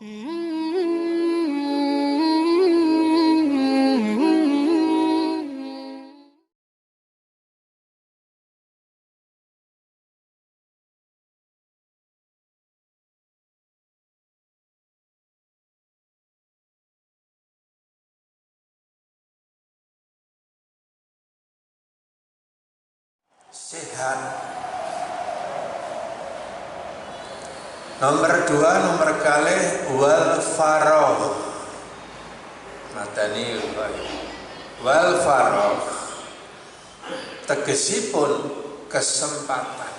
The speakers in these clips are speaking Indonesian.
Sehat. Nomor 2, nomor kalih wal faragh. Matani wal faragh tegesipun kesempatan.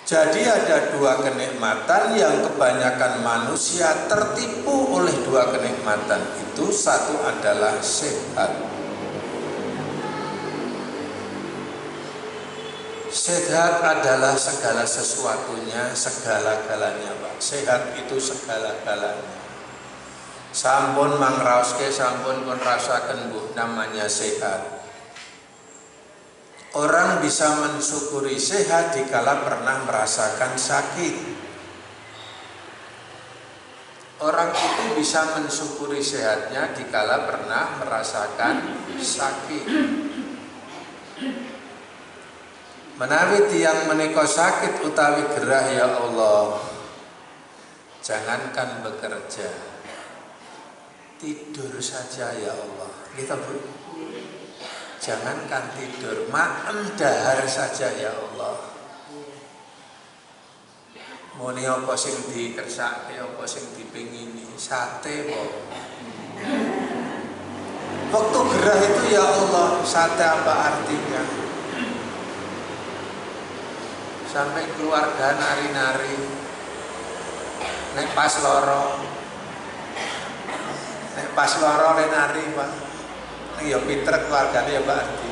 Jadi ada dua kenikmatan yang kebanyakan manusia tertipu oleh dua kenikmatan itu. Satu adalah sehat. Sehat adalah segala sesuatunya, segala-galanya, Pak. Sehat itu segala-galanya. Sampun mangraoske, sampun pun rasaken Bu, namanya sehat. Orang bisa mensyukuri sehat dikala pernah merasakan sakit. Orang itu bisa mensyukuri sehatnya dikala pernah merasakan sakit. Menawi tiyang menika sakit utawi gerah, ya Allah, jangankan bekerja, tidur saja ya Allah. Kita Bu, jangankan tidur, maem dahar saja ya Allah. Muni apa sing dikersake, apa sing dipingini, sate kok. Waktu gerah itu ya Allah, sate apa artinya? Sampai keluarga nari-nari, nek pas loro nari Pak. Ya pinter keluargane ya Pak Ardi.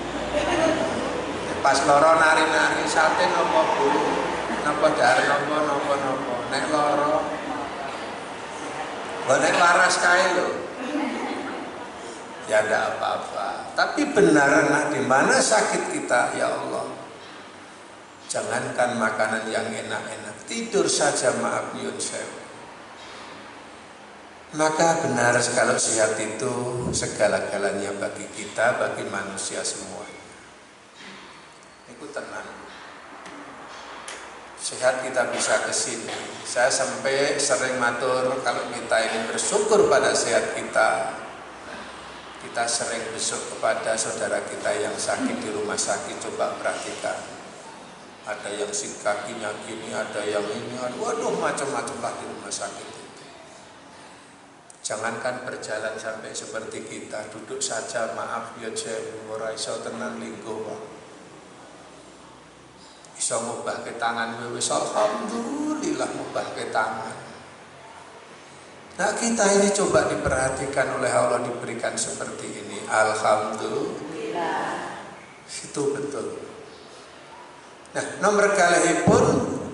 Nek pas loro nari-nari, sate nopo Bu, nopo dahar nopo. Nek loro, nek waras kae lho, ya ada apa-apa. Tapi benar, nah di mana sakit kita ya Allah? Jangankan makanan yang enak-enak, tidur saja maaf nyun sewu. Maka benar kalau sehat itu segala-galanya bagi kita, bagi manusia semua. Itu tenang. Sehat kita bisa ke sini. Saya sampai sering matur kalau kita ini bersyukur pada sehat kita. Kita sering besuk kepada saudara kita yang sakit di rumah sakit, coba perhatikan. Ada yang kakinya gini, ada yang ini, waduh macam-macam lah di rumah sakit itu. Jangankan berjalan sampai seperti kita, duduk saja maaf ya jeng, ora iso tenan linggo Pak. Iso ngubah ke tangan, wis alhamdulillah ngubah ke tangan. Nah kita ini coba diperhatikan oleh Allah, diberikan seperti ini, alhamdulillah. Itu betul. Nah, nomor kalihipun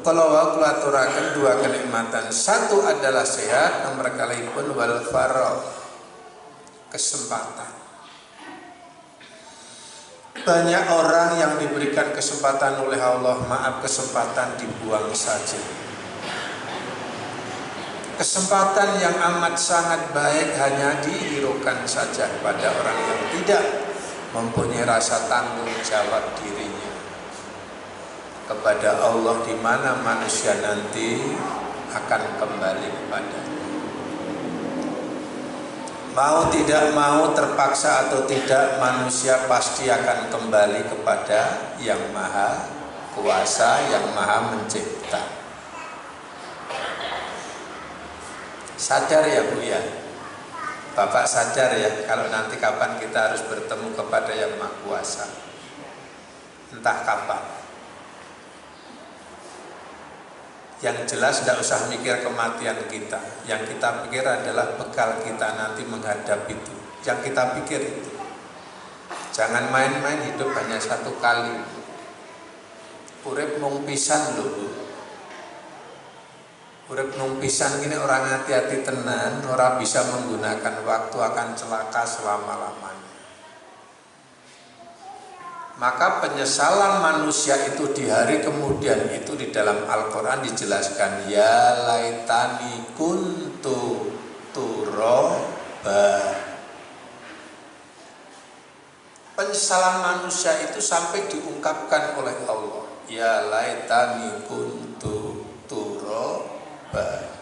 kalau wau aturaken dua kenikmatan. Satu adalah sehat, nomor kalihipun wal faragh, kesempatan. Banyak orang yang diberikan kesempatan oleh Allah, maaf kesempatan dibuang saja. Kesempatan yang amat sangat baik hanya dihiraukan saja pada orang yang tidak mempunyai rasa tanggung jawab dirinya kepada Allah, di mana manusia nanti akan kembali kepadanya. Mau tidak mau, terpaksa atau tidak, manusia pasti akan kembali kepada yang maha kuasa, yang maha mencipta. Sadar ya Bu ya, Bapak sadar ya kalau nanti kapan kita harus bertemu kepada yang maha kuasa, entah kapan. Yang jelas tidak usah mikir kematian kita. Yang kita pikir adalah bekal kita nanti menghadap itu. Yang kita pikir itu. Jangan main-main, hidup hanya satu kali. Urip mung pisan lho. Urip mung pisan gini, orang hati-hati tenan, orang bisa menggunakan waktu, akan celaka selama-lamanya. Maka penyesalan manusia itu di hari kemudian itu di dalam Al-Quran dijelaskan, ya laitani kuntu turaba. Penyesalan manusia itu sampai diungkapkan oleh Allah, ya laitani kuntu turaba.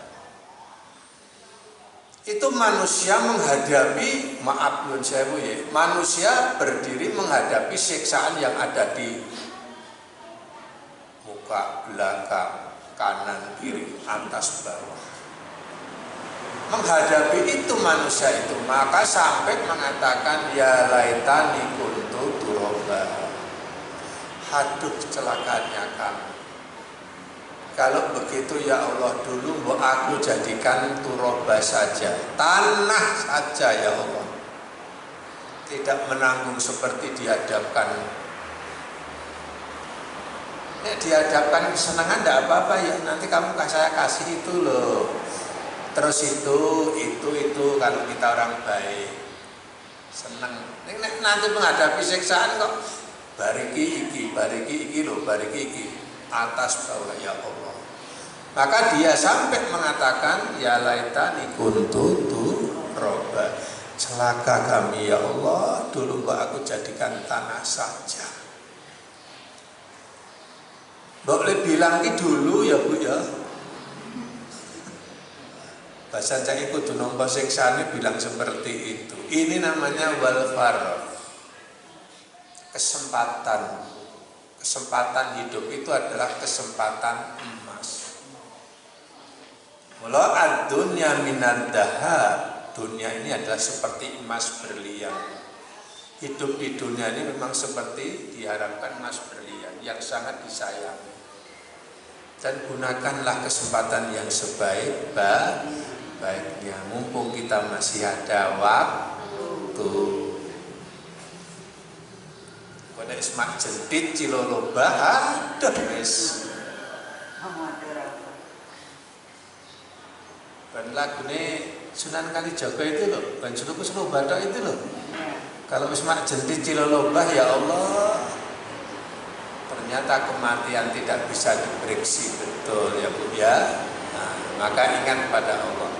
Itu manusia menghadapi, maaf yun sewu ya, manusia berdiri menghadapi siksaan yang ada di muka, belakang, kanan, kiri, atas, bawah. Menghadapi itu manusia itu, maka sampai mengatakan ya laitani kuntu turaba. Haduh celakanya kamu. Kalau begitu ya Allah, dulu mau aku jadikan turaba saja, tanah saja ya Allah. Tidak menanggung seperti dihadapkan. Dihadapkan kesenangan tidak apa-apa ya, nanti kamu saya kasih itu loh. Terus itu kalau kita orang baik senang. Nanti menghadapi siksaan kok bariki iki loh, bariki iki atas bawah ya Allah. Maka dia sampai mengatakan ya laitani kuntu turaba. Celaka kami ya Allah, dulu aku jadikan tanah saja. Boleh bilang ki dulu ya Bu ya. Bahasa saya kudu nampa siksane bilang seperti itu. Ini namanya walfar. Kesempatan hidup itu adalah kesempatan emas. Mula ad-dunya minad dahab. Dunia ini adalah seperti emas berlian. Hidup di dunia ini memang seperti diharapkan emas berlian yang sangat disayangi. Dan gunakanlah kesempatan yang sebaik-baiknya. Mumpung kita masih ada waktu. Kone semak jentit ciloloba aduh wis. Dan lagune Sunan Kalijaga itu loh, dan Sunuku Selobata itu loh. Kalau semak jentit ciloloba ya Allah, ternyata kematian tidak bisa diprediksi betul ya Bu ya. Nah, maka ingat pada Allah.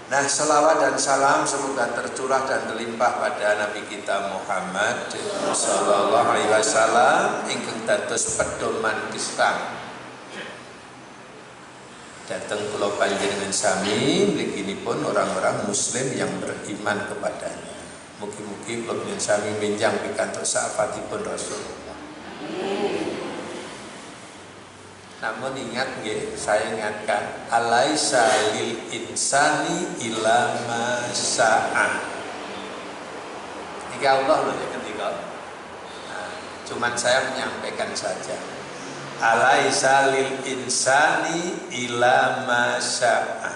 Nah, selawat dan salam semoga tercurah dan terlimpah pada Nabi kita Muhammad sallallahu alaihi wasallam ingkang dados pedoman Islam. Datang kula panjenengan sami mliginipun orang-orang muslim yang beriman kepadanya. Mugi-mugi kula panjenengan sami minjang pikantuk syafaatipun Rasulullah. Namun ingat nggih, saya ingatkan, alaisa lil insani ila ma sa'a. Ini Allah loh ya ketika. Nah, cuman saya menyampaikan saja. Alaisa lil insani ila ma sa'a.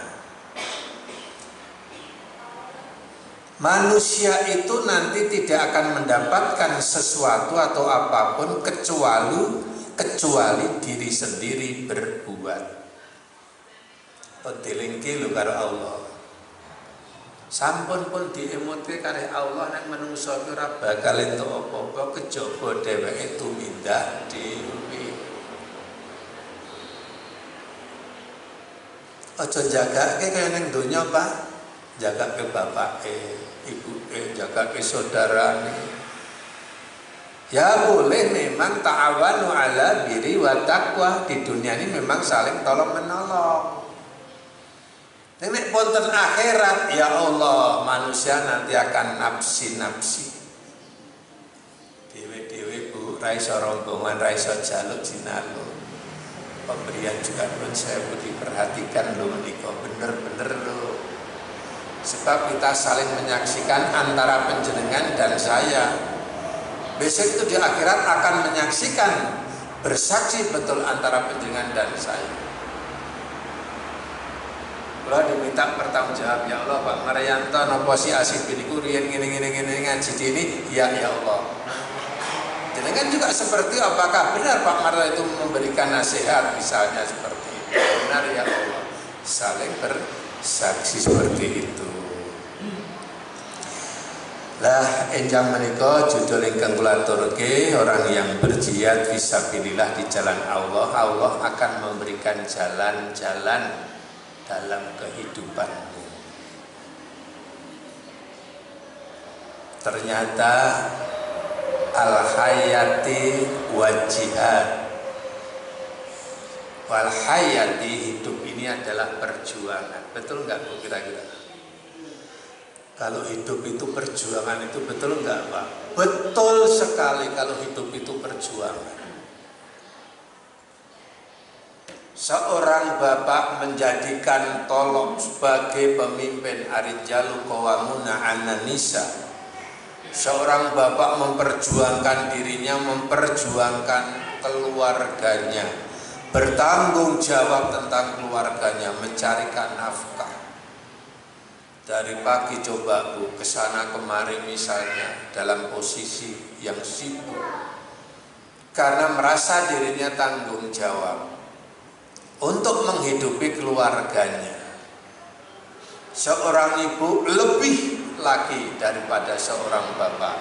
Manusia itu nanti tidak akan mendapatkan sesuatu atau apapun kecuali diri sendiri berbuat. Dilingki lho karo Allah. Sampun pun diemutke karo Allah nek menungso ora bakal entuk apa-apa kejaba dheweke tumindak dhewe. Aja jagake kaya ning donya, Pak. Jagake bapake, ibuke, jagake saudarane. Ya boleh memang ta'awanu ala birri wa taqwa. Di dunia ini memang saling tolong menolong. Nek wonten akhirat ya Allah, manusia nanti akan nafsi-nafsi. Dewe-dewe Bu, ra iso rombongan, ra iso jaluk jinalo. Pemberian juga pun saya diperhatikan lho menika, bener-bener lho. Sebab kita saling menyaksikan antara panjenengan dan saya. Besok itu di akhirat akan menyaksikan, bersaksi betul antara panjenengan dan saya. Kalau diminta bertanggung jawab, ya Allah Pak Marianto nopo si Asif biniku riyen ngene ngaji ini, ya Allah. Jenengan juga seperti apakah benar Pak Marto itu memberikan nasihat misalnya seperti itu? Benar ya Allah. Saling bersaksi seperti itu. Lah enjang menika judul ingkang kula aturke, orang yang berjihad fisabilillah di jalan Allah, Allah akan memberikan jalan-jalan dalam kehidupanmu. Ternyata al-hayati wa jihad. Wal hayati, hidup ini adalah perjuangan. Betul enggak Bu kira-kira? Kalau hidup itu perjuangan, itu betul enggak Pak? Betul sekali, kalau hidup itu perjuangan. Seorang bapak menjadikan tolong sebagai pemimpin Ar-Rijalu Qawwamuna 'alan Nisa. Seorang bapak memperjuangkan dirinya, memperjuangkan keluarganya, bertanggung jawab tentang keluarganya, mencarikan nafkah. Dari pagi coba Bu, kesana kemari misalnya dalam posisi yang sibuk, karena merasa dirinya tanggung jawab untuk menghidupi keluarganya. Seorang ibu lebih lagi daripada seorang bapak.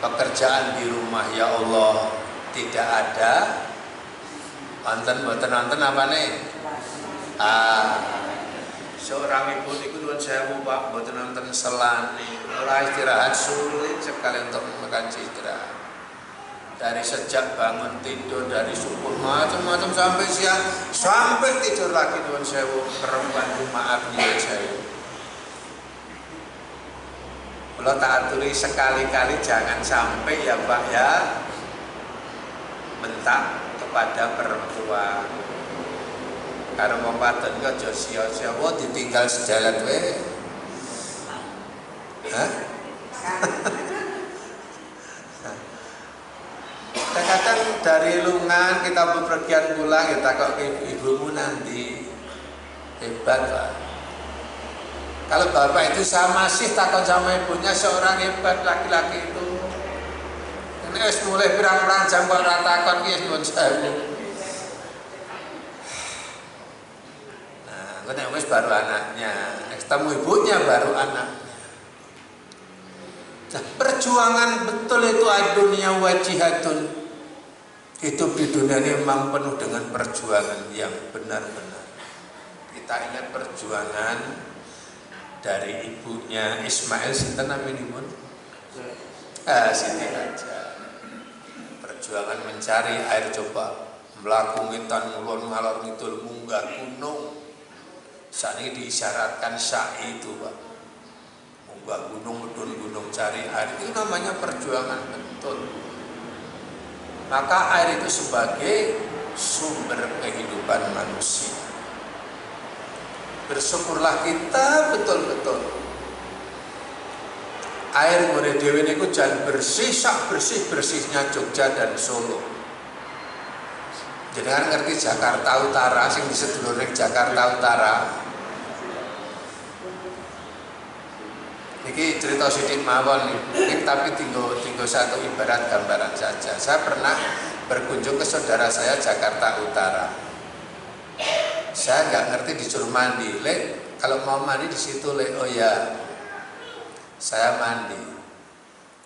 Pekerjaan di rumah, ya Allah, tidak ada. Nonton apa nih? Seorang ibu niku nuwun sewu Pak, mboten nonton selani. Ora istirahat sulit sekali untuk makan istirahat. Dari sejak bangun tidur, dari subuh macam-macam sampai siang, sampai tidur lagi nuwun sewu. Perempuan maaf nuwun sewu. Kalau tak aturi sekali-kali jangan sampai ya Pak ya bentak kepada perempuan. Karo wong wadon kok aja sia-sia wae ditinggal sejalan wae. Hah? Kadang dari lungan kita bepergian pulang ya takok ibumu nanti. Hebat Pak. Kalau bapak itu sama sih takon sama ibunya, seorang hebat laki-laki itu. Ini wis mulai pirang-pirang jam kok ora takon ki nuwun sewu. Nek wis baru anaknya, ketemu ibunya baru anaknya. Nah, perjuangan betul itu adunia wa jihadun. Hidup di dunia ini memang penuh dengan perjuangan yang benar-benar. Kita ingat perjuangan dari ibunya Ismail, sinten naminipun? Siti Hajar. Perjuangan mencari air coba, mlaku ngitan ngulon ngalor ngidul munggah gunung. Saat ini diisyaratkan sa'i itu Pak, munggah gunung, medun gunung, cari air, itu namanya perjuangan betul. Maka air itu sebagai sumber kehidupan manusia. Bersyukurlah kita betul-betul. Air mulai dewe niku jan bersih, sak bersih-bersihnya Jogja dan Solo. Jadi kan ngerti Jakarta Utara, sing disedulure Jakarta Utara. Ini cerita sidik mawon nih, tapi tinggal satu ibarat gambaran saja. Saya pernah berkunjung ke saudara saya Jakarta Utara. Saya nggak ngerti disuruh mandi, Lek. Kalau mau mandi di situ, Lek. Oh ya, saya mandi.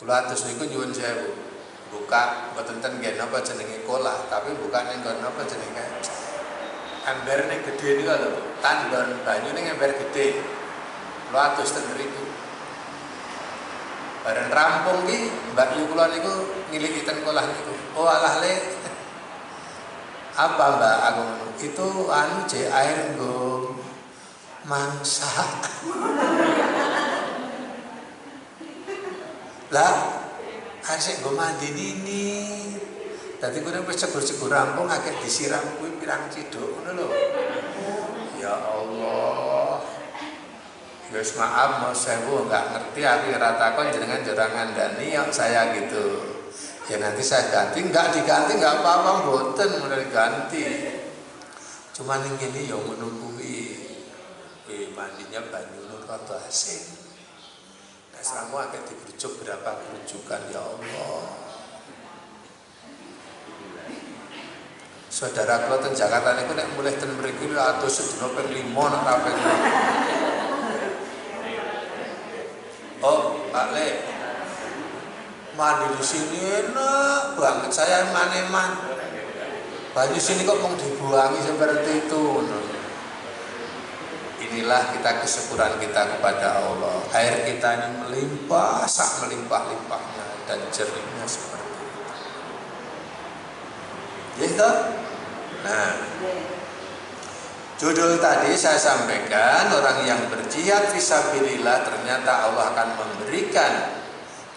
Kula atus niku nyuwun sewu. Buka mboten ten nggih napa jenenge kolah, tapi buka ning nggon napa jenenge ember ning gedhe niku lho, tandon banyu ning ember gedhe. Kula atus ten mriku. Bareng rampung ki Mbak Yu kula niku ngiliki ten kolah niku. Oh alah Le. Apa Mbak aku itu anu je air nggo mangsa. Lah asik gue mandi ini, tadi gue wis cegur-cegur rampung agak disiram gue pirang ciduk ngono lho. Ya Allah, guys maaf mau sewu nggak ngerti aku ratakon jenengan jorangan dani yang saya gitu. Ya nanti saya ganti, nggak diganti nggak apa-apa, mboten mulai ganti. Cuman yang ini yang menunggui, mandinya banyu nur rada asin. Selama agak digerujuk berapa kerujukan ya Allah. Saudara kula teng Jakarta niku nek mulih ten mriki atus sedina ping 5 nek ra ping. Oh, Pak Le? Mandi di sini enak banget, saya eman-eman. Banyu sini kok mau dibuangi seperti itu. Inilah kita kesyukuran kita kepada Allah. Air kita ini melimpah, sak melimpah-limpahnya dan jernihnya seperti itu. Gitu? Nah, judul tadi saya sampaikan, orang yang berjihad fisabilillah ternyata Allah akan memberikan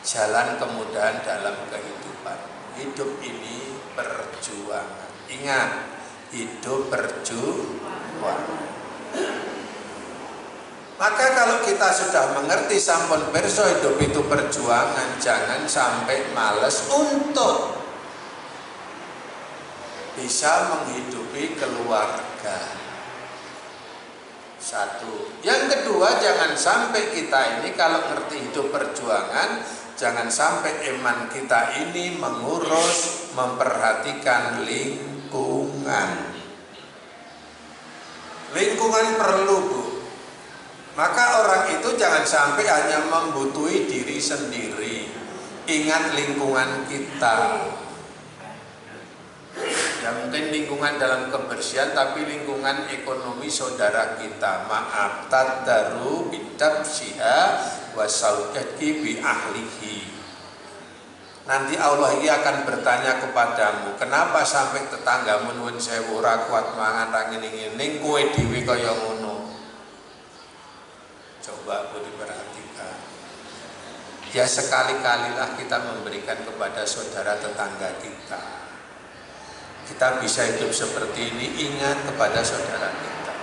jalan kemudahan dalam kehidupan. Hidup ini perjuangan. Ingat, hidup perjuangan. Maka kalau kita sudah mengerti sampun pirsa hidup itu perjuangan, jangan sampai males untuk bisa menghidupi keluarga. Satu. Yang kedua, jangan sampai kita ini kalau ngerti hidup perjuangan, jangan sampai iman kita ini mengurus, memperhatikan lingkungan. Lingkungan perlu, Bu. Maka orang itu jangan sampai hanya membutuhi diri sendiri. Ingat lingkungan kita. Ya mungkin lingkungan dalam kebersihan, tapi lingkungan ekonomi saudara kita. Maaf, tadaru bidabsiha wa saudaki bi ahlihi. Nanti Allah ini akan bertanya kepadamu, kenapa sampai tetanggamu nuwun sewu ora kuat mangan ra ngene-ngene ning kowe dhewe kaya ngono. Coba Bu diperhatikan. Ya sekali-kalilah kita memberikan kepada saudara tetangga kita. Kita bisa hidup seperti ini, ingat kepada saudara kita.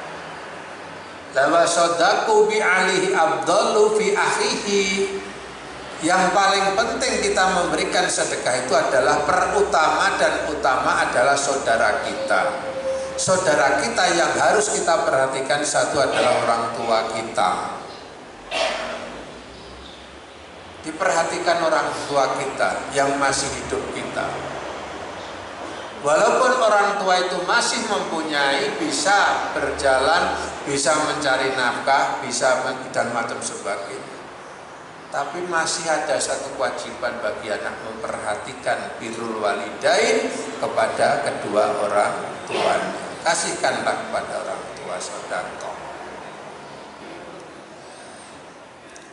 Lawa sodaku bi alihi abdallu fi akhihi. Yang paling penting kita memberikan sedekah itu adalah perutama dan utama adalah saudara kita. Saudara kita yang harus kita perhatikan satu adalah orang tua kita. Diperhatikan orang tua kita yang masih hidup kita. Walaupun orang tua itu masih mempunyai, bisa berjalan, bisa mencari nafkah, bisa dan macam sebagainya. Tapi masih ada satu kewajiban bagi anak memperhatikan birrul walidain kepada kedua orang tuanya. Kasihkanlah kepada orang tua saudara.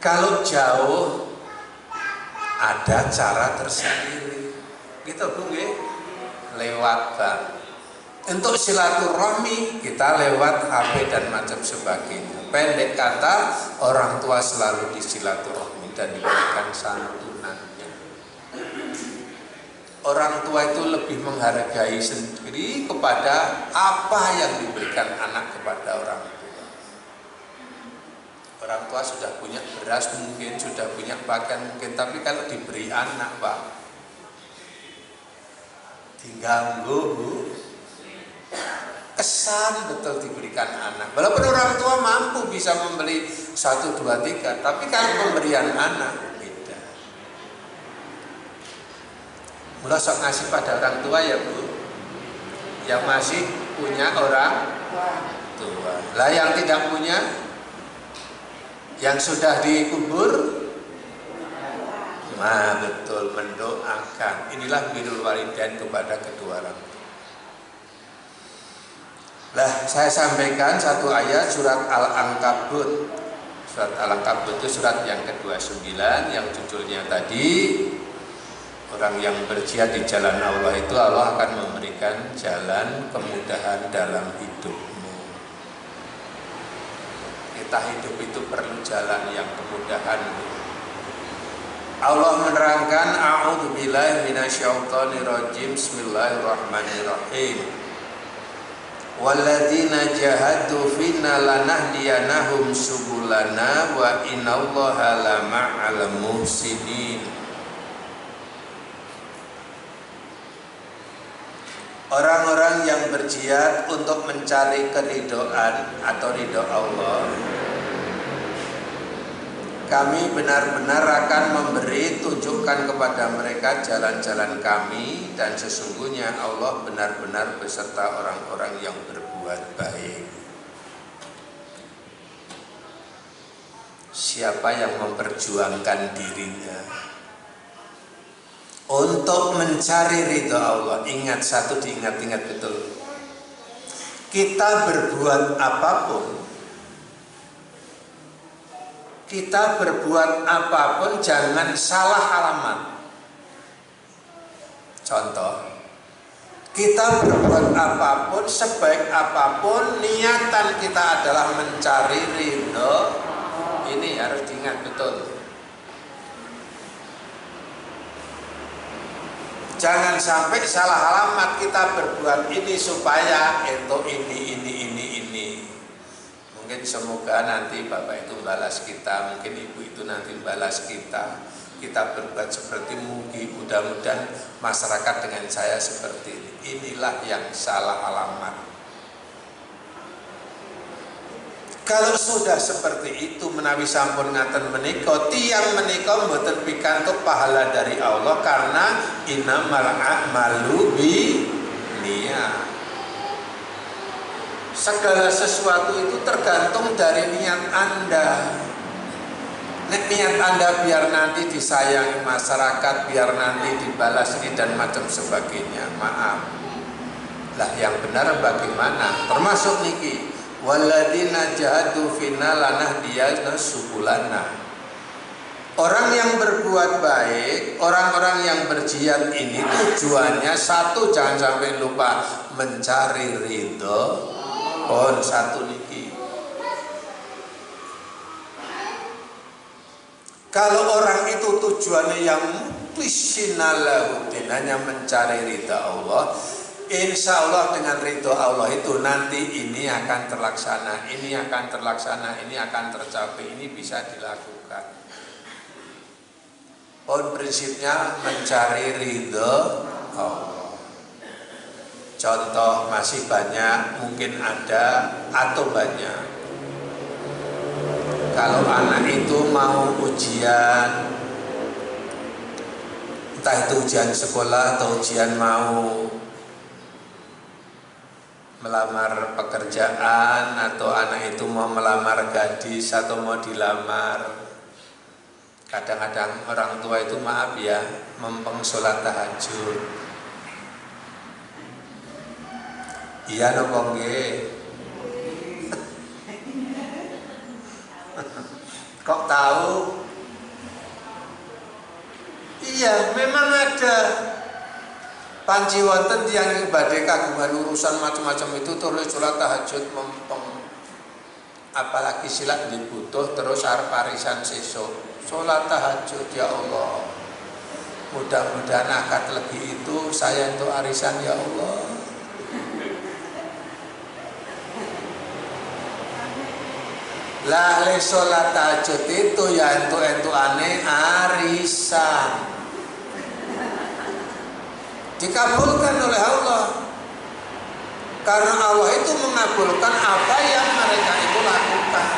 Kalau jauh ada cara tersendiri. Gitu Bu nggih. Lewat bank. Untuk silaturahmi kita lewat HP dan macam sebagainya. Pendek kata, orang tua selalu disilaturahmi dan diberikan santunannya. Orang tua itu lebih menghargai sendiri kepada apa yang diberikan anak kepada orang tua. Orang tua sudah punya beras mungkin, sudah punya pakaian mungkin, tapi kalau diberi anak, Pak, tinggal Bu, kesan betul diberikan anak. Walaupun orang tua mampu bisa membeli 1, 2, 3, tapi kalau pemberian anak beda. Mula sok ngasih pada orang tua ya Bu, yang masih punya orang tua. Lah yang tidak punya, yang sudah dikubur, nah betul, mendoakan. Inilah birrul walidain kepada kedua orang tua. Lah saya sampaikan satu ayat surat Al-Ankabut. Surat Al-Ankabut itu surat yang ke-29 yang judulnya tadi, orang yang berjihad di jalan Allah itu Allah akan memberikan jalan kemudahan dalam hidupmu. Kita hidup itu perlu jalan yang kemudahan. Allah menerangkan, a'udzubillahi minasyaitonirrajim, bismillahirrahmanirrahim. Walladzina jahadu fina lanahdiyanahum subulana wa innallaha lama'al muhsinin. Orang-orang yang berjihad untuk mencari keridhaan atau ridho Allah, kami benar-benar akan memberi tunjukkan kepada mereka jalan-jalan kami, dan sesungguhnya Allah benar-benar beserta orang-orang yang berbuat baik. siapa yang memperjuangkan dirinya untuk mencari ridho Allah. Ingat satu, diingat-ingat betul. Kita berbuat apapun, jangan salah alamat. Contoh, kita berbuat apapun, sebaik apapun, niatan kita adalah mencari ridho. Ini harus diingat betul. Jangan sampai salah alamat, kita berbuat ini supaya itu ini. Mungkin semoga nanti Bapak itu balas kita, mungkin Ibu itu nanti balas kita. Kita berbuat seperti mungkin, mudah-mudahan masyarakat dengan saya seperti ini. Inilah yang salah alamat. Kalau sudah seperti itu menawi sampun ngaten menika, tiyang menika mboten pikantuk pahala dari Allah karena innamal a'malu binniyat. Segala sesuatu itu tergantung dari niat Anda. Niat Anda biar nanti disayangi masyarakat, biar nanti dibalas ini dan macam sebagainya. Maaf. Lah yang benar bagaimana? Termasuk niki. Walladzina jahadu fina lanahdiyana subulana. Orang yang berbuat baik, orang-orang yang berjihad ini tujuannya satu, jangan sampai lupa mencari ridho. Satu niki. Kalau orang itu tujuannya yang wisinalahu, hanya mencari ridho Allah, insya Allah dengan ridho Allah itu nanti ini akan terlaksana, ini akan terlaksana, ini akan tercapai, ini bisa dilakukan. Prinsipnya mencari ridho Allah. Contoh masih banyak, mungkin ada atau banyak. Kalau anak itu mau ujian, entah itu ujian sekolah atau ujian mau melamar pekerjaan, atau anak itu mau melamar gadis atau mau dilamar. Kadang-kadang orang tua itu maaf ya, mempeng sholat tahajud. Iya nopo nggih. Kok tahu? Iya, memang ada. Panci wonten tiyang badhe kagungan urusan macam-macam itu terus sholat tahajud mempeng. Apalagi silak dibutuh terus arep arisan sesuk. Sholat tahajud, ya Allah. Mudah-mudahan akad legi itu saya untuk arisan, ya Allah. Lah le sholat tahajud itu ya entuk-entukane arisan. Dikabulkan oleh Allah. Karena Allah itu mengabulkan apa yang mereka itu lakukan.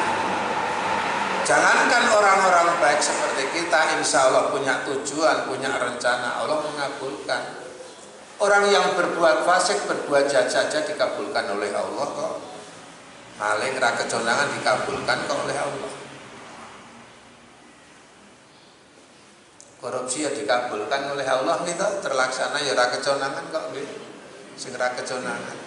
Jangankan orang-orang baik seperti kita, insya Allah punya tujuan, punya rencana, Allah mengabulkan. Orang yang berbuat fasik, berbuat jahat saja dikabulkan oleh Allah kok. Maling ra keconangan dikabulkan kok oleh Allah. Korupsi ya dikabulkan oleh Allah gitu, terlaksana ya ra keconangan kok nggih. Sing ra keconangan.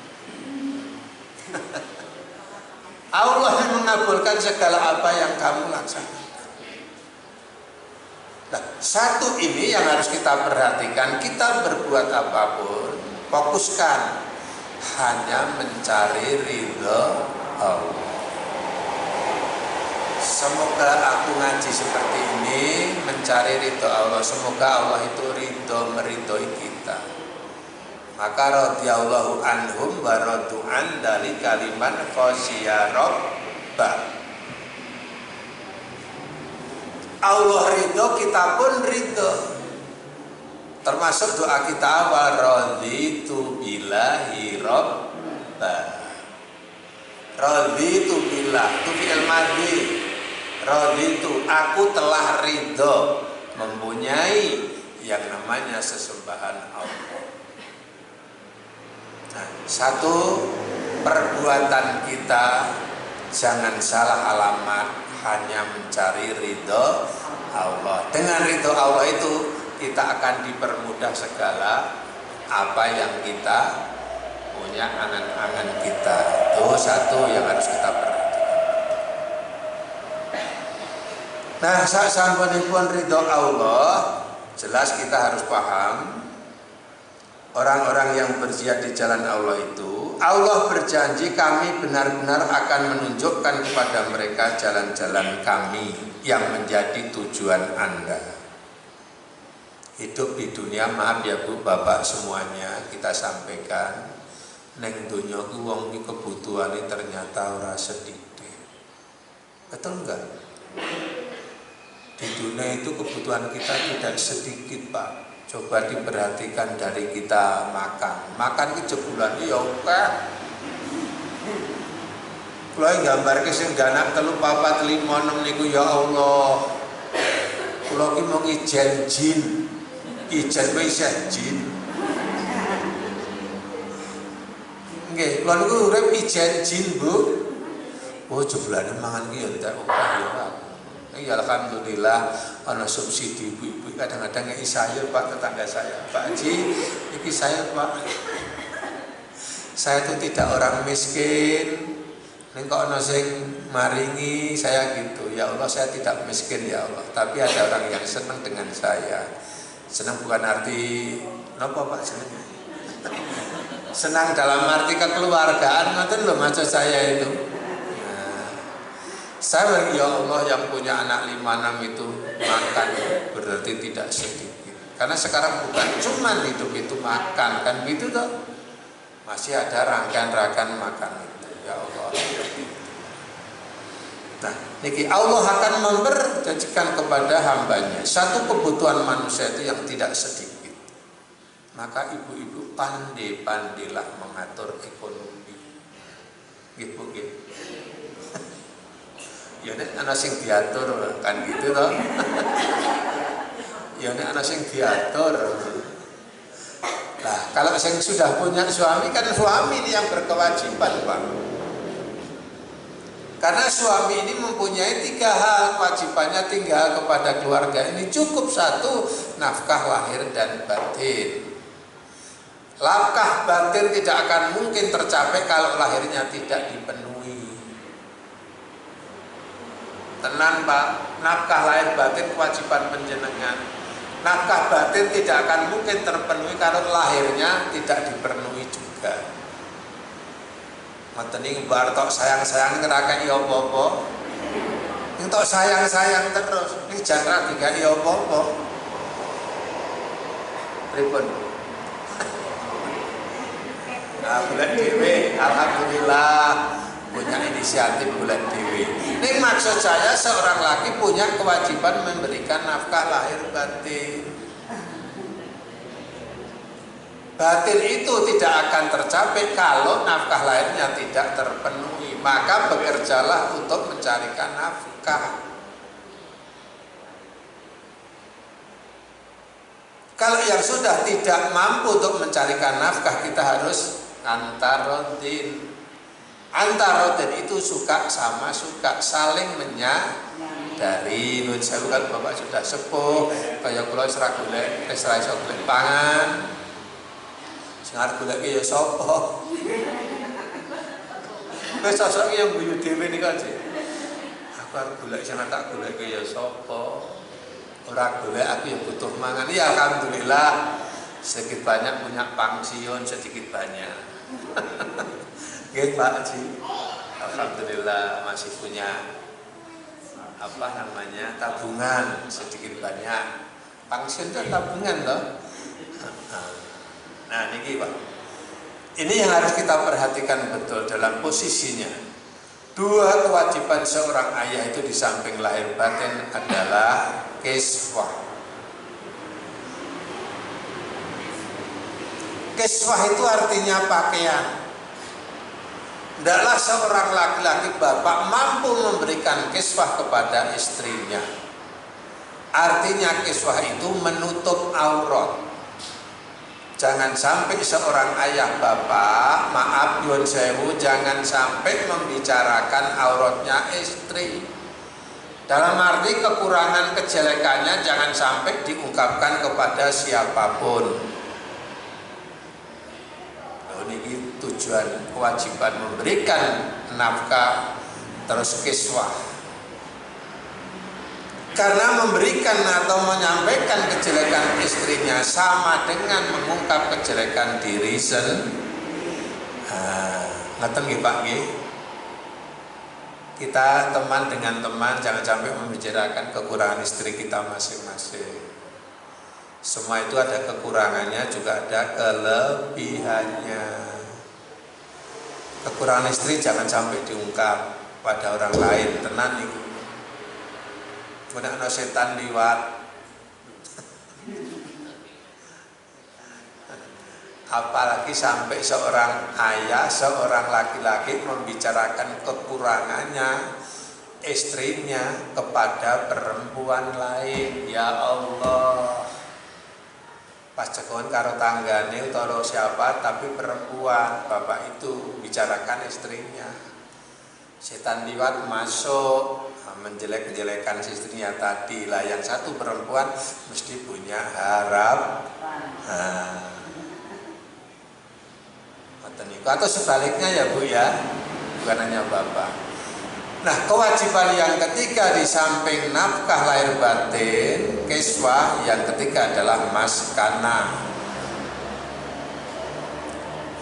Allah yang mengabulkan segala apa yang kamu laksanakan. Nah, satu ini yang harus kita perhatikan, kita berbuat apapun, fokuskan hanya mencari ridho Allah. Semoga aku ngaji seperti ini mencari ridho Allah. Semoga Allah itu ridho meridhoi kita. Maka radhiyallahu anhum wa radu an dari kalimat khosya rabbah. Allah ridho, kita pun ridho. Termasuk doa kita wa raditu billahi rabbah. Raditu billah itu fi'il madhi. Raditu, aku telah ridho mempunyai yang namanya sesembahan Allah. Nah, satu, perbuatan kita jangan salah alamat, hanya mencari ridho Allah. Dengan ridho Allah itu kita akan dipermudah segala apa yang kita punya, angan-angan kita. Itu satu yang harus kita perhatikan. Nah, sasampunipun ridho Allah, jelas kita harus paham orang-orang yang berjihad di jalan Allah itu, Allah berjanji kami benar-benar akan menunjukkan kepada mereka jalan-jalan kami yang menjadi tujuan Anda. Hidup di dunia, maaf ya Bu, Bapak semuanya, kita sampaikan, neng dunia ku wong iki kebutuhane ternyata ora sedikit. Betul enggak? Di dunia itu kebutuhan kita tidak sedikit, Pak. Coba diperhatikan dari kita makan. Makan ki jebulan ya akeh. Kula nggambarke sing ganak 3, 4, 5, 6 niku ya Allah. Kula ki mau ijen jin. Ijen wae isih jin. Nggih, kula niku urip ijen jin, Bu. Oh, jebulane mangan ki ya ndak akeh ya, Pak. Ya alhamdulillah ana subsidi ibu-ibu, kadang-kadang ngeki saya Pak, tetangga saya, Pak Haji, iki saya Pak, saya itu tidak orang miskin, ning kok ana sing maringi saya gitu. Ya Allah, saya tidak miskin ya Allah, tapi ada orang yang senang dengan saya. Senang bukan arti napa Pak, senang senang dalam arti kekeluargaan, ngoten lho maksud saya itu. Saya ya Allah yang punya anak 5, 6 itu makan berarti tidak sedikit. Karena sekarang bukan cuma hidup itu makan, kan gitu toh. Masih ada rangkaian-rangkaian makan itu. Ya Allah. Nah, niki Allah akan memberjanjikan kepada hambanya satu kebutuhan manusia itu yang tidak sedikit. Maka ibu-ibu pandai-pandailah mengatur ekonomi. Gitu, gitu. Ya nek ana sing diatur kan gitu toh. Ya nek ana sing diatur. Nah, kalau sing sudah punya suami kan suami ini yang berkewajiban, Pak. Karena suami ini mempunyai 3 hal kewajibannya tinggal kepada keluarga ini. Cukup 1, nafkah lahir dan batin. Nafkah batin tidak akan mungkin tercapai kalau lahirnya tidak dipenuhi. Tenan Pak, nafkah lahir batin kewajiban panjenengan. Nafkah batin tidak akan mungkin terpenuhi kalau lahirnya tidak dipenuhi juga. Ngoten iki bar tok sayang-sayang ngerakani apa-apa. Ning tok sayang-sayang terus, iki jan ra digawe apa-apa. Pripun? Nah, bulan dhewe alhamdulillah punya inisiatif bulan dewi. Ini maksud saya seorang laki punya kewajiban memberikan nafkah lahir batin. Batin itu tidak akan tercapai kalau nafkah lahirnya tidak terpenuhi. Maka bekerjalah untuk mencarikan nafkah. Kalau yang sudah tidak mampu untuk mencarikan nafkah, kita harus antarodin. Antarodin itu suka sama suka, saling menyadari. Nun sewu kan Bapak sudah sepuh, kaya kula wis ra golek, wis ra iso golek pangan. Sing arep golek ya sapa? Wis sosok yang guyu dhewe niku aja. Aku arep golek sing tak golek ya sapa? Ora golek aku ya butuh mangan. Ya alhamdulillah sedikit banyak punya pensiun sedikit banyak. Nggih Pak Haji, alhamdulillah masih punya apa namanya tabungan sedikit banyak. Pensiun itu tabungan loh. Nah niki Pak, ini yang harus kita perhatikan betul dalam posisinya. 2 kewajiban seorang ayah itu di samping lahir batin adalah kiswah. Kiswah itu artinya pakaian. Tidaklah seorang laki-laki bapak mampu memberikan kiswah kepada istrinya. Artinya kiswah itu menutup aurat. Jangan sampai seorang ayah bapak, maaf nyuwun sewu, jangan sampai membicarakan auratnya istri. Dalam arti kekurangan kejelekannya jangan sampai diungkapkan kepada siapapun. Ini tujuan kewajiban memberikan nafkah terus kiswah. Karena memberikan atau menyampaikan kejelekan istrinya sama dengan mengungkap kejelekan diri sendiri. Ngaten nggih Pak nggih. Kita teman dengan teman jangan sampai membicarakan kekurangan istri kita masing-masing. Semua itu ada kekurangannya juga ada kelebihannya. Kekurangan istri jangan sampai diungkap pada orang lain. Tenan niku. Ana setan liwat. Apalagi sampai seorang ayah, seorang laki-laki membicarakan kekurangannya istrinya kepada perempuan lain. Ya Allah, pas cekoan karo tanggane utawa siapa tapi perempuan, bapak itu bicarakan istrinya. Setan liwat masuk menjelek-jelekan istrinya tadi lah. Yang satu perempuan mesti punya harap. Atau sebaliknya ya Bu ya, bukan hanya bapak. Nah, kewajiban yang ketiga di samping nafkah lahir batin, kiswah, yang ketiga adalah maskanah.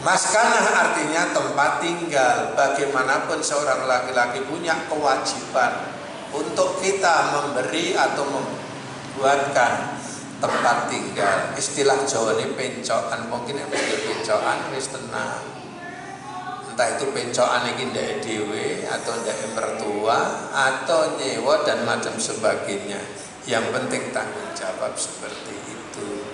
Maskanah artinya tempat tinggal. Bagaimanapun seorang laki-laki punya kewajiban untuk kita memberi atau membuatkan tempat tinggal. Istilah Jawa ini pencokan, mungkin yang pencokan wis tenang. Entah itu pencokan iki ndek dhewe atau ndek mertua atau nyewa dan macam sebagainya. Yang penting tanggung jawab seperti itu.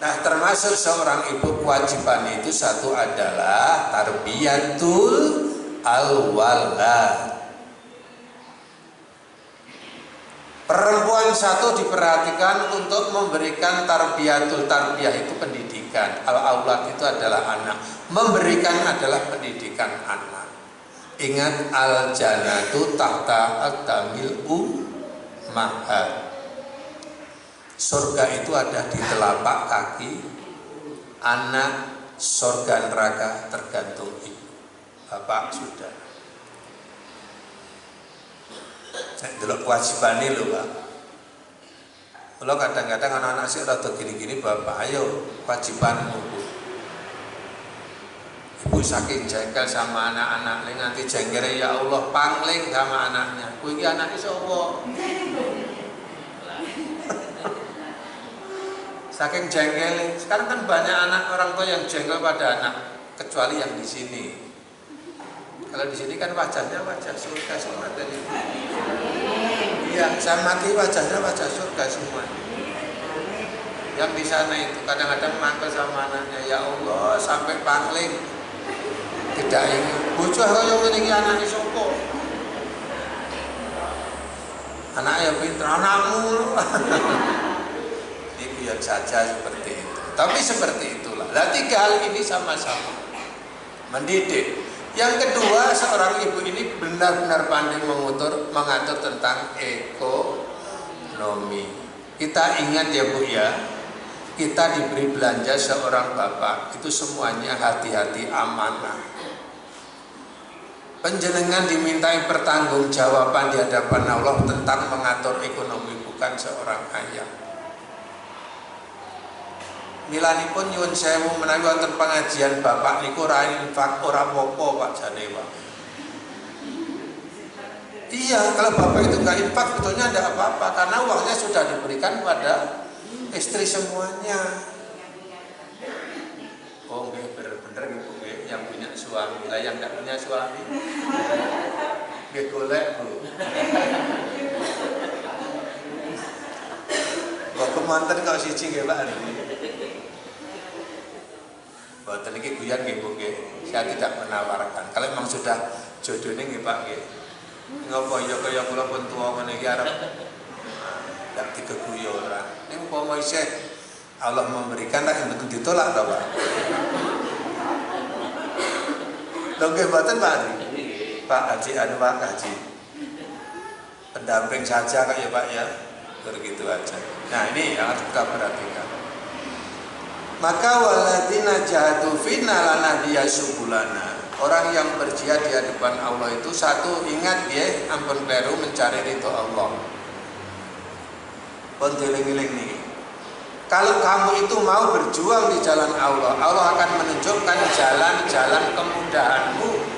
Nah, termasuk seorang ibu kewajiban itu satu adalah tarbiyatul al-walad. Perempuan satu diperhatikan untuk memberikan tarbiyatul, tarbiyah itu pendidikan. Al-aulad itu adalah anak. Memberikan adalah pendidikan anak. Ingat al-jannatu tahta aqdamil ummahat. Surga itu ada di telapak kaki anak, surga neraka tergantung ibu. Bapak sudah. Nek delok kewajibane lho, Pak. Kalau kadang-kadang anak-anak sih rada gini-gini, bapak, ayo kewajibanmu, Bu. Ibu saking jengkel sama anak-anak, nanti jengkel ya Allah pangling sama anaknya. Kuwi iki anake sapa? Saking jengkel. Sekarang kan banyak anak orang tua yang jengkel pada anak, kecuali yang di sini. Kalau di sini kan wajahnya wajah surga semua tadi. Iya, saya mati wajahnya wajah surga semua. Yang di sana itu kadang-kadang mangkel sama anaknya, ya Allah sampai pangling. Tidak ingin. Bocah kaya ngene iki anake sapa? Anaknya pinter, anakmu. Ini biar saja seperti itu. Tapi seperti itulah. Lah tiga hal ini sama-sama mendidik. Yang kedua, seorang ibu ini benar-benar pandai mengatur tentang ekonomi. Kita ingat ya Bu ya, kita diberi belanja seorang bapak, itu semuanya hati-hati amanah. Panjenengan dimintai pertanggungjawaban di hadapan Allah tentang mengatur ekonomi, bukan seorang ayah. Milanipun nyuwun sewu menawi wonten pengajian bapak niku ra infak ora apa-apa Pak jane Pak. Iya, kalau bapak itu enggak infak betulnya enggak apa-apa karena uangnya sudah diberikan pada istri semuanya. Oh, nggih bener-bener Ibu nggih yang punya suami. Lah yang enggak punya suami nggih golek, Bu. Kok kemanten kok siji nggih Pak. Boten iki guyon nggih Bu nggih. Saya tidak menawarkan. Kalau memang sudah jodohnya nggih Pak nggih. Ngopo ya kaya kula pun tuwa ngene iki arep ndak digeguyu ora. Ning umpama isih Allah memberikan tak yang betul ditolak ta Pak. Lho nggih boten Pak Haji. Pak Haji anu Pak Haji. pendamping saja kak ya Pak ya, begitu aja. Nah ini yang harus kita perhatikan. Maka waladina jahadu fina lanahdiya subulana. Orang yang berjihad di hadapan Allah itu satu, ingat ya, ampun kleru mencari ridho Allah. Pun dieling-eling nih. Kalau kamu itu mau berjuang di jalan Allah, Allah akan menunjukkan jalan-jalan kemudahanmu.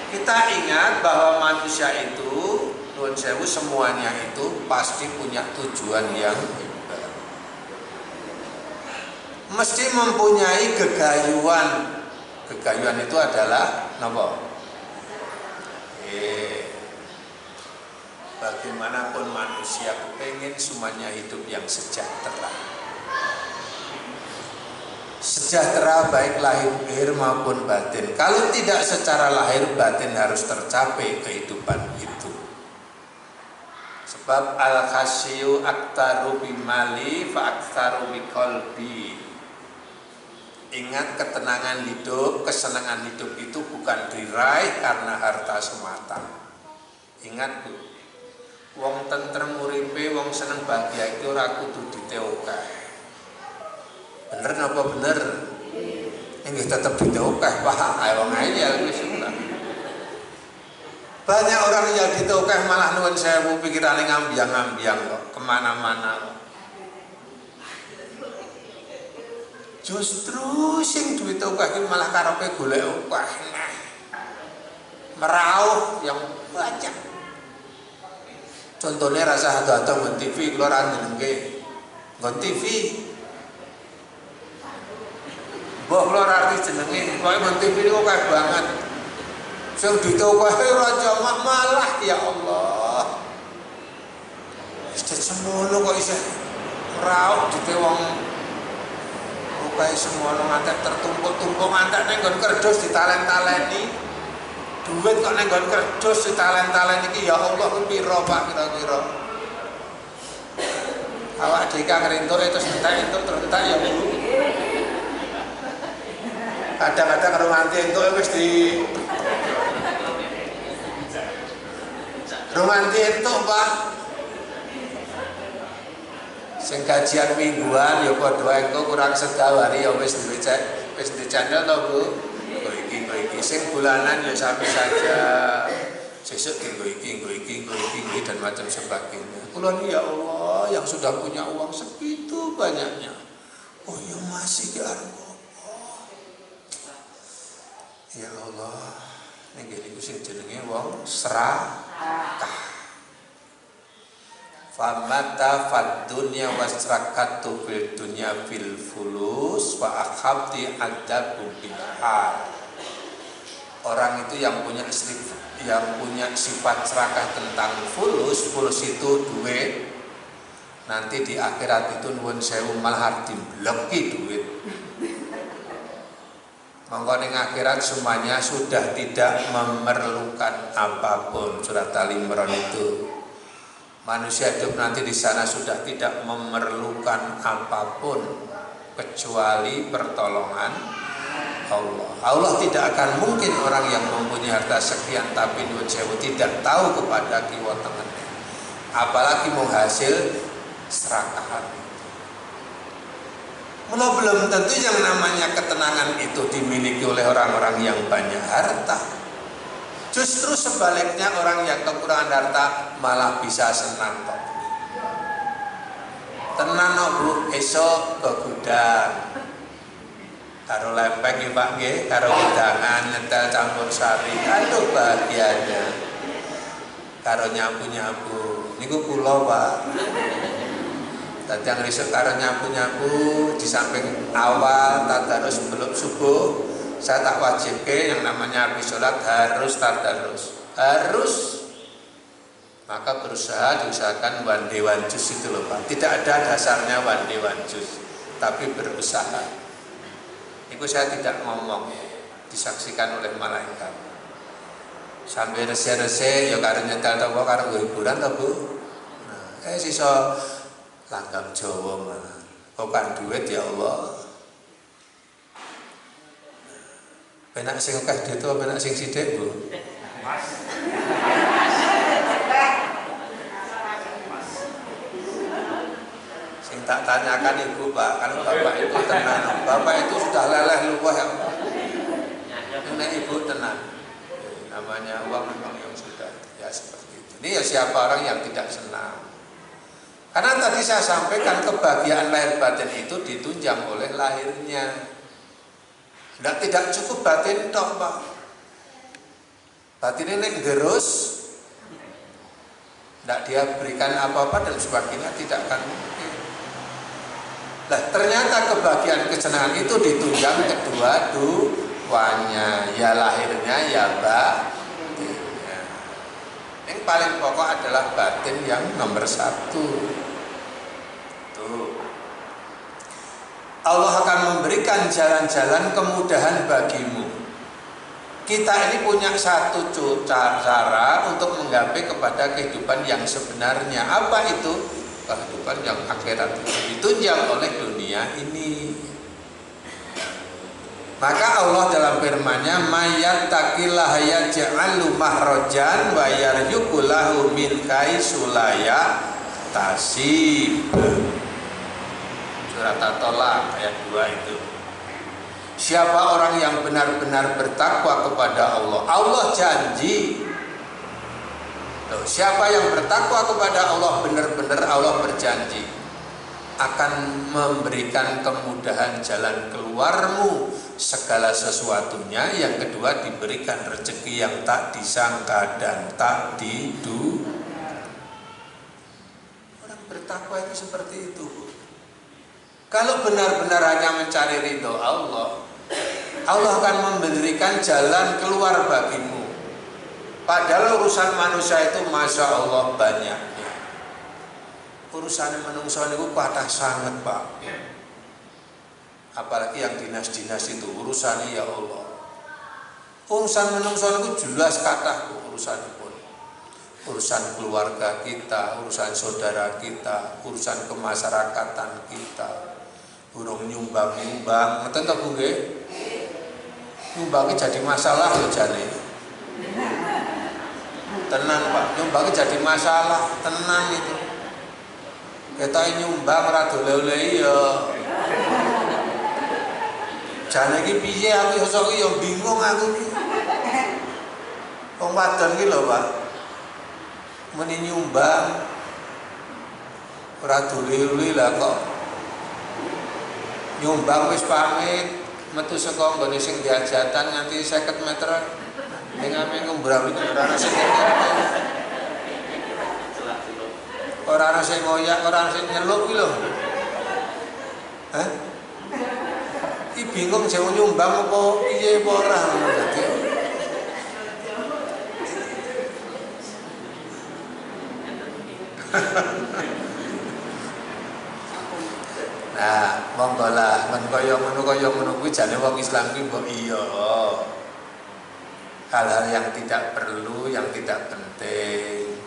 Kita ingat bahwa manusia itu, nuwun sewu, semuanya itu pasti punya tujuan yang hebat. Mesti mempunyai gegayuhan. Gegayuhan itu adalah apa? Bagaimanapun manusia kepengen semuanya hidup yang sejahtera. Sejahtera baik lahir maupun batin. Kalau tidak secara lahir, batin harus tercapai kehidupan itu. Sebab al-khasyu aktaru bimali fa aktaru biqalbi. Ingat, ketenangan hidup, kesenangan hidup itu bukan diraih karena harta semata. Ingat Bu, wong tentrem uripe, wong seneng bahagia itu ora kudu diteokeh. Bener napa bener? Nggih tetep diteokeh, Pak. Ayo wong ayal wis ora. Banyak orang yang diteokeh malah nuwun sewu pikirane ngambiang-ngambiang kok, kemana-mana. Justru sing duit akeh malah karepe golek akeh. Merauh yang banyak. Contohnya rasa ado-ado ngon TV kula ra njenengke. Ngon TV. Mbok kula ra arti jenenge, pokoke ngon TV niku akeh banget. Sing duit akeh ora jamak malah ya Allah. Wis semono kok isih merauh ditewong. Kayak semua ngantek tertumpuk-tumpuk, ngantek nenggon kerdus ditalent-taleni, duit kok nenggon kerdus ditalent-taleni iki ya Allah ku piro Pak kira-kira. Awak dhewe ngrentuk terus entek ya Bu. Kadang-kadang karo nganti entuk wis di romanti entuk Pak. Sing gajian mingguan ya padha engko kurang sedawari ya wis dicek, wis dicandel to Bu. Nggo iki sing bulanan ya sami saja. Sesuk nggo iki dan macam sebagainya. Kula ya Allah yang sudah punya uang segitu banyaknya. Oh ya masih ke arep apa? Ya Allah, ning niku sing jenenge wong serakah. Famata fad dunya wasrakatu fil dunya fil fulus wa akhabti adabu bil hal. Orang itu yang punya sifat serakah tentang fulus itu duit. Nanti di akhirat itu nuwun sewu malah dimbleki duit. Monggo ning akhirat semuanya sudah tidak memerlukan apapun. Surat Al-Imran itu. Manusia hidup nanti di sana sudah tidak memerlukan apapun kecuali pertolongan Allah. Allah tidak akan mungkin orang yang mempunyai harta sekian tapi nuwun sewu tidak tahu kepada kiwa tangannya. Apalagi menghasil serakahan. Mula belum tentu yang namanya ketenangan itu dimiliki oleh orang-orang yang banyak harta. Justru sebaliknya orang yang kekurangan harta malah bisa senang kok. Tenan Bu, esok ke gudang. Karo lempeng nggih Pak nggih, karo udangan nyetel campur sari. Aduh bahagianya. Karo nyapu-nyapu. Niku kula Pak. Dadi yang esuk karo nyapu-nyapu di samping awal tadarus sebelum subuh. Saya tak wajibkan yang namanya habis sholat harus tadarus, harus. Maka berusaha diusahakan one day one juice itu loh Pak. Tidak ada dasarnya one day one juice, tapi berusaha. Itu saya tidak ngomong, disaksikan oleh malaikat. Sampai rese-rese, ya karo nyetel toko karo hiburan to Bu. Nah, sisa langgam Jawa malah. Bukan duit ya Allah. Penak sing akeh duit apa penak sing sithik Bu? Tak tanyakan ibu Pak, kan bapak itu tenang. Bapak itu sudah leleh luweh ya. Ini ibu tenang. Namanya uang memang yang sudah ya seperti itu. Ini ya siapa orang yang tidak senang. Karena tadi saya sampaikan kebahagiaan lahir batin itu ditunjang oleh lahirnya. Tidak cukup batin tok Pak. Batin ini gerus. Tidak dia berikan apa-apa dan sebagainya, tidak akan mungkin. Nah ternyata kebahagiaan kesenangan itu ditunjang kedua duanya, ya lahirnya ya batinnya. Yang paling pokok adalah batin yang nomor satu. Tuh. Allah akan memberikan jalan-jalan kemudahan bagimu. Kita ini punya satu cara untuk menggapai kepada kehidupan yang sebenarnya. Apa itu? Kehidupan yang akhirat itu ditunjang oleh dunia ini. Maka Allah dalam firman-Nya, "Mayattaqillaha yaj'alu mahrajan wa yarzuqhu lahu min haitsu la yahtasib." Surat At-Tolak ayat 2 itu. Siapa orang yang benar-benar bertakwa kepada Allah, Allah janji. Siapa yang bertakwa kepada Allah, benar-benar Allah berjanji akan memberikan kemudahan jalan keluarmu segala sesuatunya. Yang kedua, diberikan rezeki yang tak disangka dan tak diduga. Orang bertakwa itu seperti itu. Kalau benar-benar hanya mencari ridho Allah, Allah akan memberikan jalan keluar bagimu. Padahal urusan manusia itu Masya Allah banyaknya. Urusan manusia itu kathah sangat Pak. Apalagi yang dinas-dinas itu urusannya ya Allah. Urusan manusia itu jelas kathah urusan pun. Urusan keluarga kita, urusan saudara kita, urusan kemasyarakatan kita. Burung nyumbang-nyumbang, ngeten ta Bu nggih? Nyumbangnya jadi masalah loh jane. Tenan Pak, nyumbangnya jadi masalah, tenan itu. Kita nyumbang ora doleh-oleh ya. Jane iki piye aku iso ya bingung aku iki. Wong wadon iki lho Pak. Meni nyumbang ora doleh-oleh lah kok. Nyumbang wis pamit metu saka nggone sing diajatan nganti 50 meter ning ame ngumbrah iki ora ana sing ora ana sing ngoyak, ora ana sing nyeluk iki lho. Hah? Iki bingung jauh nyumbang apa piye apa ora dadi. Nah, monggo lah, men kaya ngono kuwi jane wong Islam ki mbok iya. Hal-hal yang tidak perlu, yang tidak penting.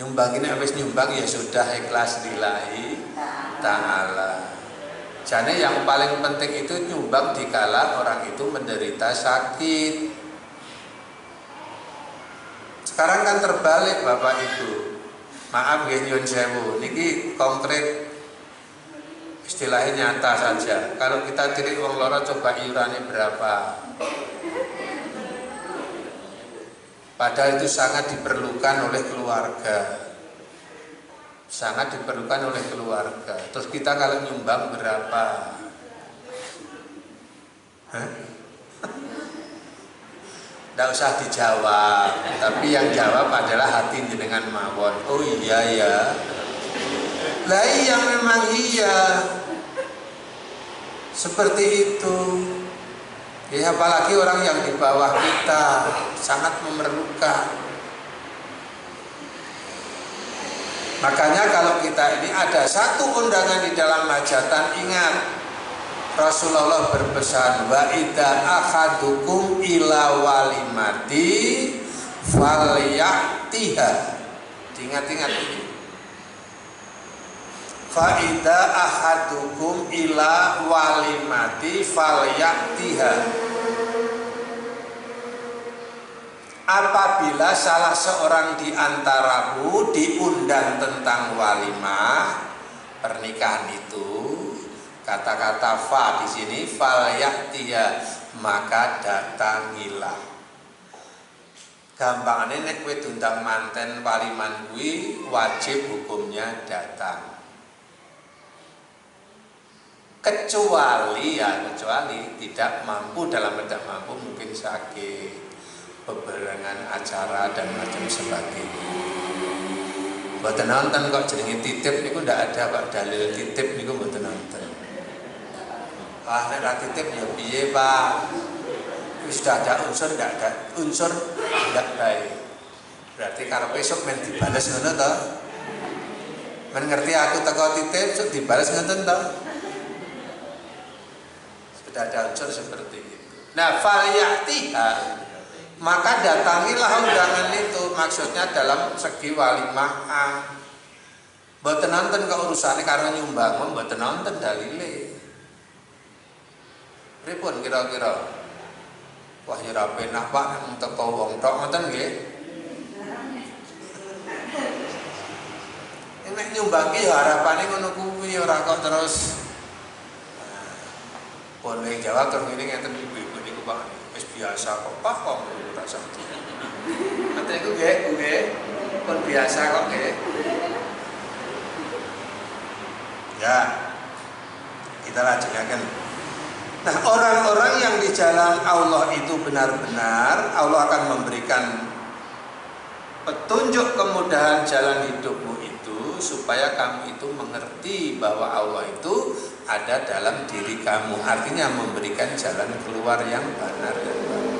Nyumbang ini habis nyumbang ya sudah ikhlas lillahi ta'ala. Jane yang paling penting itu nyumbang dikala orang itu menderita sakit. Sekarang kan terbalik Bapak Ibu. Maaf nggih nyuwun sewu, niki konkret. Istilahnya nyata saja. Kalau kita tilik wong loro coba iurannya berapa? Padahal itu sangat diperlukan oleh keluarga. Sangat diperlukan oleh keluarga. Terus kita kalau nyumbang berapa? Hah? Tidak usah dijawab. Tapi yang jawab adalah hati jenengan mawon. Oh iya ya. Lah iya memang iya. Seperti itu. Ya apalagi orang yang di bawah kita sangat memerlukan. Makanya kalau kita ini ada satu undangan di dalam hajatan, ingat Rasulullah berpesan, wa idza akhadukum ila walimati falyatiha. Ingat-ingat ini. Fa idza ahadukum ila walimati falyatiha. Apabila salah seorang di antaramu diundang tentang walimah, pernikahan itu, kata-kata fa di sini fal ya'tiya, maka datangilah. Gampangane nek kowe diundang manten waliman kuwi wajib hukumnya datang. Kecuali tidak mampu, dalam tidak mampu mungkin sakit, bebarengan acara dan macam sebagainya. Mboten nonton kok jenenge titip niku ndak ada Pak, dalil titip niku mboten nonton. Ah nek ra titip ya piye Pak? Wis sudah ada unsur, ndak ada unsur ndak baik. Berarti karepe esuk men dibales ngono to? Men ngerti aku teko titip sok dibales ngoten to? Sudah ada unsur seperti itu. Nah, fal ya'tiha, maka datangilah undangan itu, maksudnya dalam segi walimah. Mboten nonton kok urusane karena nyumbang, mboten nonton dalile. Pripun kira-kira? Wah ya ra penak Pak nek teko wong tok ngoten nggih. Nek nyumbang ki ya harapane ngono kuwi, ora kok terus boleh jawab terus ngene ngeten ibu-ibu niku Pak. Wis biasa kok Pak kok ora sakit. Ngoten iku nggih, pun biasa kok nggih. Ya. Kita lanjutkan. Nah, orang-orang yang di jalan Allah itu benar-benar Allah akan memberikan petunjuk kemudahan jalan hidupmu itu supaya kamu itu mengerti bahwa Allah itu ada dalam diri kamu. Artinya memberikan jalan keluar yang benar dan baik.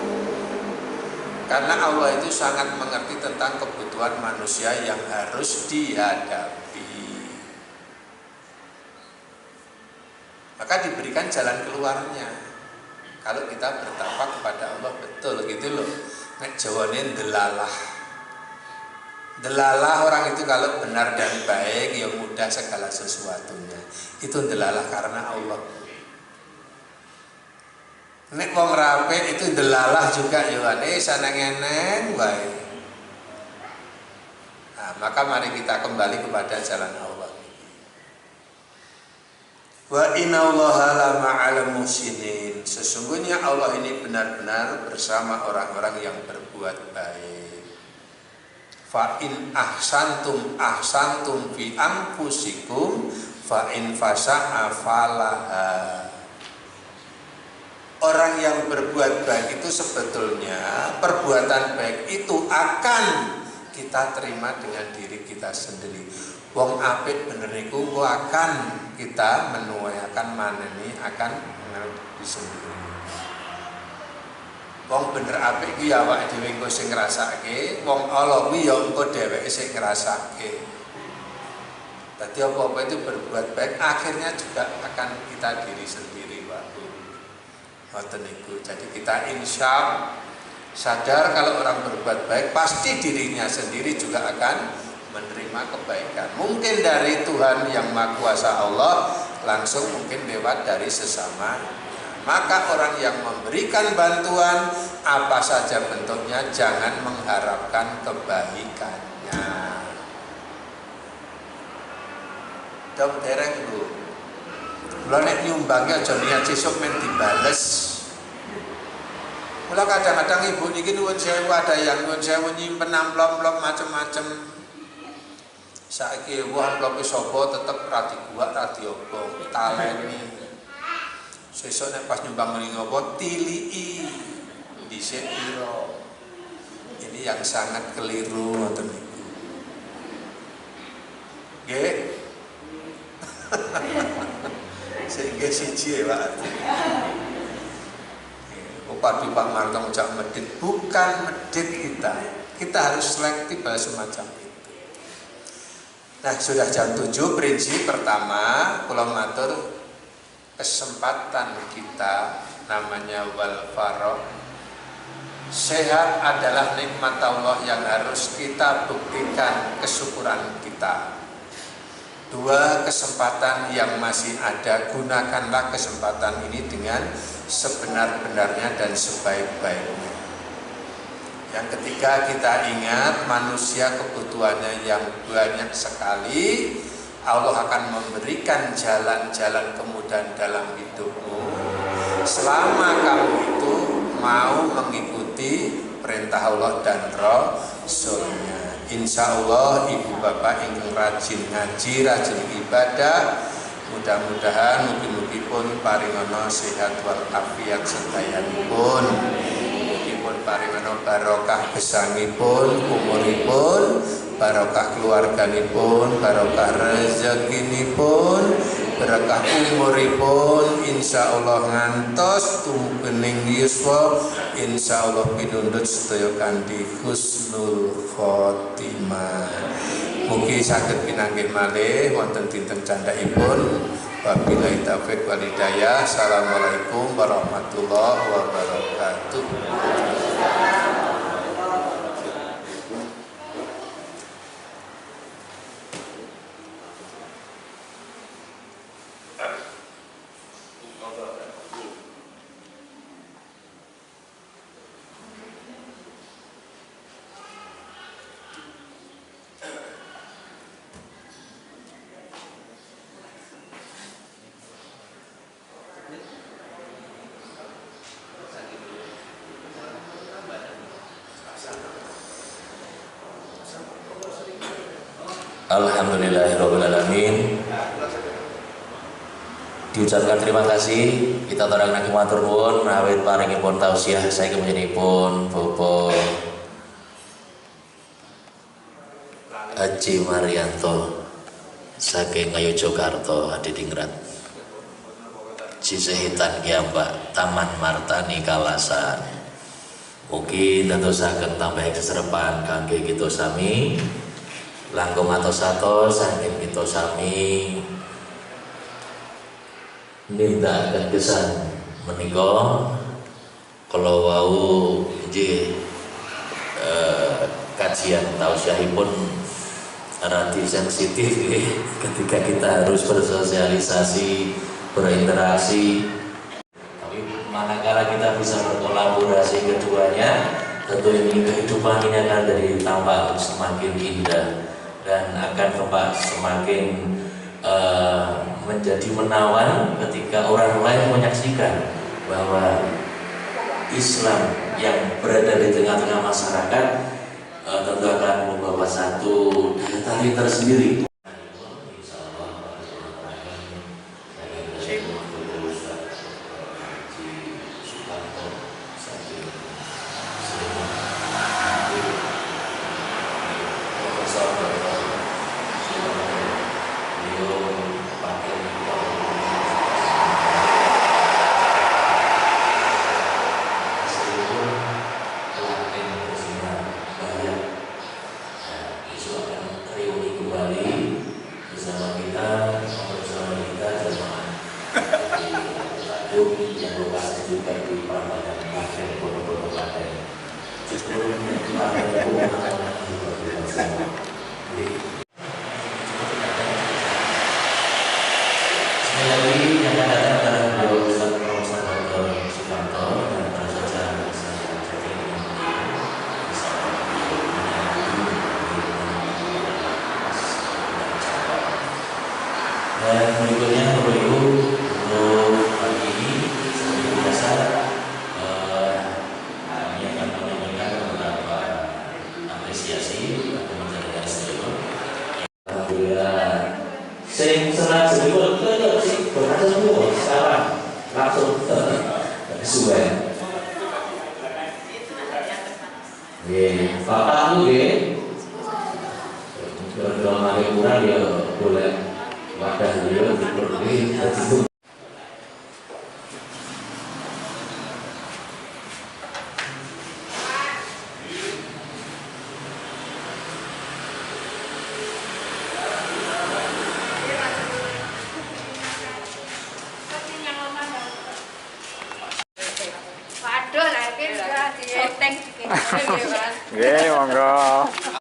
Karena Allah itu sangat mengerti tentang kebutuhan manusia yang harus dihadapi. Maka diberikan jalan keluarnya. Kalau kita bertakwa kepada Allah betul gitu loh. Nek jawane delalah. Delalah orang itu kalau benar dan baik ya mudah segala sesuatunya. Itu delalah karena Allah. Nek wong rapi itu delalah juga ya sanengen wae. Nah, maka mari kita kembali kepada jalan Allah. Wa innallaha la ma'al muhsinin. Sesungguhnya Allah ini benar-benar bersama orang-orang yang berbuat baik. Fa in ahsantum fi anfusikum fa in fasa'a falaha. Orang yang berbuat baik itu sebetulnya perbuatan baik itu akan kita terima dengan diri kita sendiri. Wong apik bener niku engko akan kita menuai, akan maneni, akan ngerti sendiri. Wong bener apik kuwi awake dhewe engko sing ngrasake, wong ala kuwi ya engko dheweke sing ngrasake. Dadi apa-apa itu berbuat baik akhirnya juga akan kita diri sendiri, Pak. Ngoten niku. Jadi kita insya sadar kalau orang berbuat baik pasti dirinya sendiri juga akan menerima kebaikan. Mungkin dari Tuhan yang Maha Kuasa Allah, langsung mungkin lewat dari sesama. Maka orang yang memberikan bantuan apa saja bentuknya jangan mengharapkan kebaikannya. Dok dereng Bu. Lha nek nyumbangnya aja niat sesuk men dibales. Mula kadang-kadang ibu niki nuwun sewu, ada yang nuwun sewu nyimpen amplop-amplop macam-macam. Saiki wah amplop sapa tetep ra diguwak ra diobong, taleni. Sesuk nek pas nyumbang ning apa tilii dhisik pira. Ini yang sangat keliru ngoten niku. Nggih. Sehingga siji Pak. Upadi Pak Marto ucap medit, bukan medit kita. Kita harus selektif pada semacam itu. Nah, sudah jam 7, prinsip pertama kula matur kesempatan kita namanya wal faragh. Sehat adalah nikmat Allah yang harus kita buktikan kesyukuran kita. 2, kesempatan yang masih ada, gunakanlah kesempatan ini dengan sebenar-benarnya dan sebaik-baiknya. Yang ketiga, kita ingat manusia kebutuhannya yang banyak sekali, Allah akan memberikan jalan-jalan kemudahan dalam hidupmu selama kamu itu mau mengikuti perintah Allah dan Rasulnya. Insya Allah ibu bapak ingkang rajin ngaji, rajin ibadah, mudah-mudahan mugi-mugi pun paringono sehat wal afiat sedayanipun, mugi pun paringono barokah gesangipun, umuripun, barokah keluarganipun, barokah rezekinipun, berkah umuripun, insya Allah ngantos tumubening yuswa, insya Allah pinundut sedaya kanthi husnul khotimah. Mugi saged pinanggih malih wonten dinten candhaipun. Wabillahi taufiq wal hidayah. Assalamualaikum warahmatullahi wabarakatuh. Alhamdulillahirrahmanirrahim. Diucapkan terima kasih. Kita terang naki matur nuwun awit paringipun tausiah saiki menjenipun Bapak Haji Marianto saking Ngayogyakarta Adidingrat. Cisehitan Kiambak Taman Martani Kalasan. Mugi ndadosaken tambah keserepan kangge kita sami. Langkung atos-atos saking kita sami nindakaken kesan menika kala wau nggih kajian tausiahipun rada sensitif ketika kita harus bersosialisasi, berinteraksi. Tapi manakala kita bisa berkolaborasi keduanya, tentu ini kehidupan ini akan dari tampak semakin indah dan akan semakin menjadi menawan ketika orang lain menyaksikan bahwa Islam yang berada di tengah-tengah masyarakat tentu akan membawa satu daya tarik tersendiri. Dan berikutnya Bapak Ibu, untuk pagi ini seperti biasa kami akan menyampaikan beberapa apresiasi atau menjalankan sedekah. Alhamdulillah. Sing senang sedekah itu sih berkata semua sekarang langsung sesuai. Bapak itu kalau ada kurang ya boleh wadah beliau diperlukan itu. Waduh, lagi sudah di setting. Nggih, monggo.